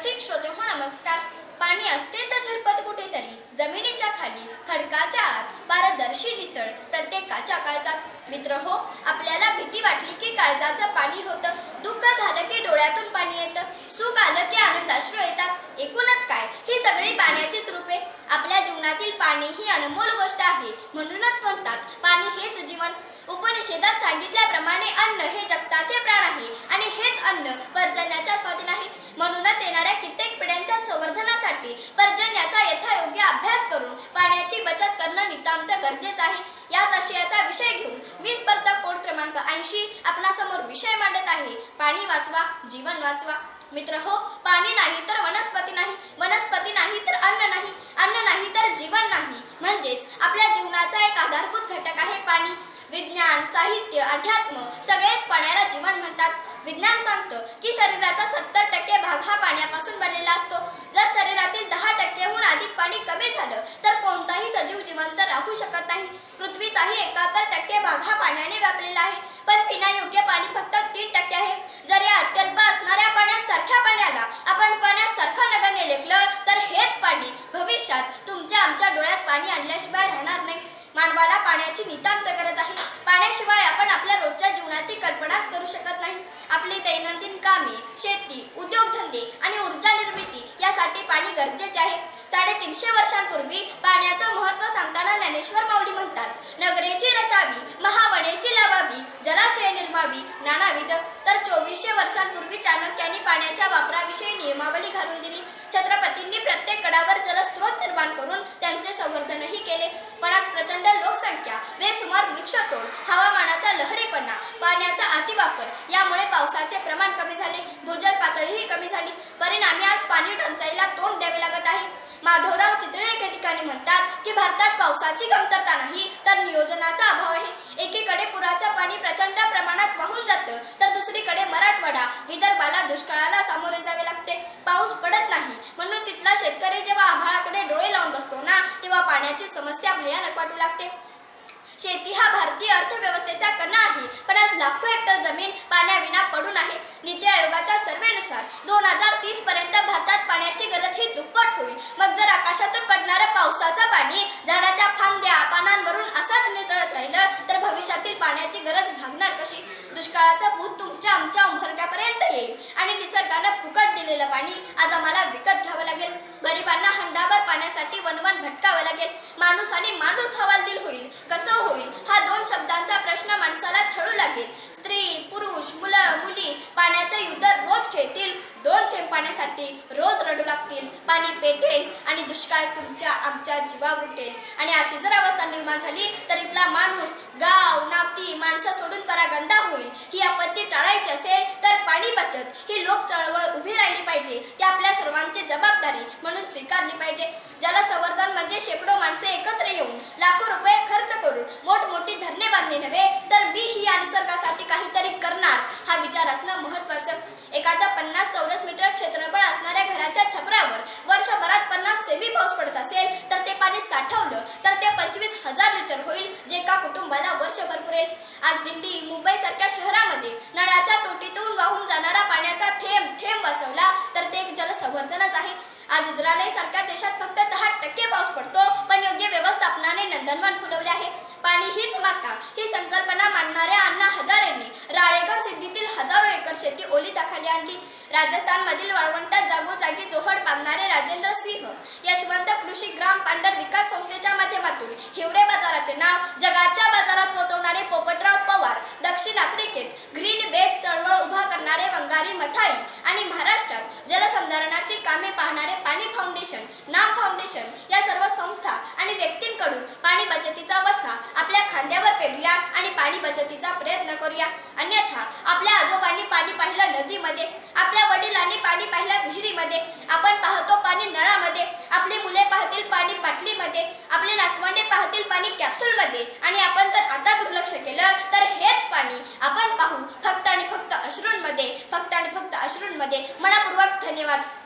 रसिक श्रोतेहो नमस्कार. पाणी असतेच झरपत कुठेतरी जमिनीच्या खाली, खडकाच्या आत, पारदर्शी नितळ प्रत्येकाच्या काळजात. मित्र हो, आपल्याला भीती वाटली की काळजाचं पाणी होतं, दुःख झालं की डोळ्यातून पाणी येतं, सुख आलं की आनंदाश्रू येतात. एकूणच काय, ही सगळी पाण्याचीच रूपे. आपल्या जीवनातील पाणी ही अनमोल गोष्ट आहे. म्हणूनच म्हणतात पाणी हेच जीवन. उपनिषेधात सांगितल्याप्रमाणे अन्न हे जगताचे प्राण आहे आणि हेच अन्न पर्जन्याच्या स्वाधीन आहे. म्हणूनच येणाऱ्या कित्येक पिढ्यांच्या संवर्धनासाठी पर्जन्याचा यथायोग्य अभ्यास करून पाण्याची बचत करणं नितांत गरजेचं आहे. याच आशयाचा विषय घेऊन मी स्पर्धा कोड क्रमांक 80 आपणासमोर विषय मांडत आहे. पाणी वाचवा, जीवन वाचवा. मित्र हो, पाणी नाही तर वनस्पती नाही, वनस्पती नाही तर अन्न नाही, अन्न नाही तर जीवन नाही. म्हणजेच आपल्या जीवनाचा एक आधारभूत घटक आहे पाणी. विज्ञान, साहित्य, अध्यात्म सगळेच पाण्याला जीवन म्हणतात. विज्ञान सांगतं की शरीराचा 70% भाग हा पाण्यापासून बनलेला असतो. जर शरीरातील 10%हून अधिक पाणी कमी झालं तर कोणताही सजीव जिवंत राहू शकत नाही. पृथ्वीचाही 71% भाग हा पाण्याने व्यापलेला आहे, पण पिण्यायोग्य पाणी फक्त 3% आहे. जर या अत्यल्प असणाऱ्या पाण्यासारख्या पाण्याला आपण पाण्यासारखं नगण्य लेखलं तर हेच पाणी भविष्यात तुमच्या आमच्या डोळ्यात पाणी आणल्याशिवाय राहणार नाही. मानवाला पाण्याची नितांत गरज आहे. पाण्याशिवाय आपण आपल्या रोजच्या जीवनाची कल्पनाच करू शकत नाही. आपली दैनंदिन कामे, शेती, उद्योगधंदे आणि ऊर्जा निर्मिती यासाठी पाणी गरजेचे आहे. 350 वर्षांपूर्वी पाण्याचं महत्त्व सांगताना ज्ञानेश्वर माऊली म्हणतात, नगरेची रचावी, महावनेची लावावी, जलाशय निर्मावी नानाविध. तर 2400 वर्षांपूर्वी चाणक्यांनी पाण्याच्या वापराविषयी नियमावली घालून दिली. छत्रपतींनी प्रत्येक गडावर जलस्रोत निर्माण करून त्यांचे संवर्धनही केले. पण आज प्रचंड लोकसंख्या, बेसुमार वृक्षतोड, हवामानाचा लहरीपणा, पाण्याचा अतिवापर यामुळे पावसाचे प्रमाण कमी झाले, भूजल पातळीही कमी झाली. परिणामी आज पाणी टंचाईला तोंड द्यावे लागत आहे. माधवराव चितळे एके ठिकाणी म्हणतात की भारतात पावसाची कमतरता नाही तर नियोजनाचा अभाव आहे. एकीकडे पुराचं पाणी प्रचंड प्रमाणात वाहून जातं तर दुसरीकडे मराठवाडा, विदर्भाला दुष्काळाला सामोरे जावे लागते. पाऊस पडत नाही म्हणून तिथला शेतकरी जेव्हा आभाळाकडे डोळे लावून बसतो ना, तेव्हा पाण्याची समस्या भयानक वाटू लागते. शेती हा भारतीय अर्थव्यवस्थेचा कणा आहे, पण आज लाखो हेक्टर जमीन पाण्याविना पडून आहे. नीती आयोगाच्या सर्वेनुसार 2030 पर्यंत भारतात पाण्याची गरज ही दुप्पट होईल. मग जर आकाशातून पडणारं पावसाचं पाणी झाडाच्या फांद्या, पानांवरून असंच नितळत राहिलं तर भविष्यातील पाण्याची गरज भागणार कशी? दुष्काळाचं भूत तुमच्या आमच्या उंबरठ्यापर्यंत येईल आणि निसर्गानं फुकट दिलेलं पाणी आज आम्हाला विकत घ्यावं लागेल. गरिबांना हंडाभर पाण्यासाठी वनवन भटकावं लागेल. माणूस आणि माणूस हवालदिल होईल. कसं होईल हा 2 शब्दांचा प्रश्न माणसाला छळू लागेल. स्त्री, पुरुष, मुलं, मुली पाण्याचं युद्ध रोज खेळतील. 2 थेंब पाण्यासाठी रोज रडू लागतील. पाणी पेटेल आणि दुष्काळ तुमच्या आमच्या जीवावर उठेल. आणि अशी जर अवस्था निर्माण झाली तर इथला माणूस, गाव, नाती, माणसं सोडून परागंदा होईल. ही आपत्ती टाळायची असेल तर पाणी बचत ही लोक चळवळ उभी राहिली पाहिजे. ती आपल्या सर्वांची जबाबदारी म्हणून स्वीकारली पाहिजे. जलसंवर्धन म्हणजे शेकडो माणसे एकत्र येऊन लाखो रुपये खर्च करून मोठमोठी धरणे बांधणे नव्हे, तर मी ही या निसर्गासाठी काहीतरी करणार हा विचार असणं महत्त्वाचं. एखादा 50 चौरस मीटर क्षेत्रफळ असणाऱ्या घराच्या छपरावर वर्षभरात 50 सेमी पाऊस पडत असेल तर ते पाणी साठवलं तर ते 25,000 लिटर होईल, जे एका कुटुंबाला वर्षभर पुरेल. आज दिल्ली, मुंबई सारख्या शहरामध्ये नळाच्या तोटीतून वाहून जाणारा पाण्याचा थेंब थेंब वाचवला तर ते एक जलसंवर्धनच आहे. आज इस्रायल सारख्या देशात फक्त 10% पाऊस पडतो, पण योग्य व्यवस्थापनाने नंदनवन फुलवले आहे. पाणी हीच माता ही संकल्पना मांडणाऱ्या अण्णा हजारेंनी राळेगण सिद्धीतील हजारो एकर शेती ओलिताखाली आणली. राजस्थानमधील वाळवंटात जागोजागी जोहड बांधणारे राजेंद्र सिंह, यशवंत कृषी ग्राम पांढर विकास संस्थेच्या माध्यमातून हिवरे बाजाराचे नाव जगाच्या बाजारात पोहोचवणारे पोपटराव पवार, दक्षिण आफ्रिकेत ग्रीन बेल्ट चळवळ उभा करणारे वंगारी मथाई आणि महाराष्ट्रात जलसंधारणाची कामे पाहणारे पाणी फाउंडेशन, नाम फाउंडेशन या सर्व संस्था आणि व्यक्तींकडून पाणी बचतीचा वसा आपल्या खांद्यावर पेलूया आणि पाणी बचतीचा प्रयत्न करूया. अन्यथा आपल्या आजोबांनी पाणी पाहिलं नदीमध्ये, आपल्या वडिलांनी पाणी पाहिलं विहिरीमध्ये, आपण पाहतो पाणी नळामध्ये, आपली मुले पाहतील पाणी बाटलीमध्ये, आपले नातवंडे पाहतील पाणी कॅप्सूलमध्ये आणि आपण जर आता दुर्लक्ष केलं तर हेच पाणी आपण पाहू फक्त आणि फक्त अश्रूंमध्ये, फक्त आणि फक्त अश्रूंमध्ये. मनपूर्वक धन्यवाद.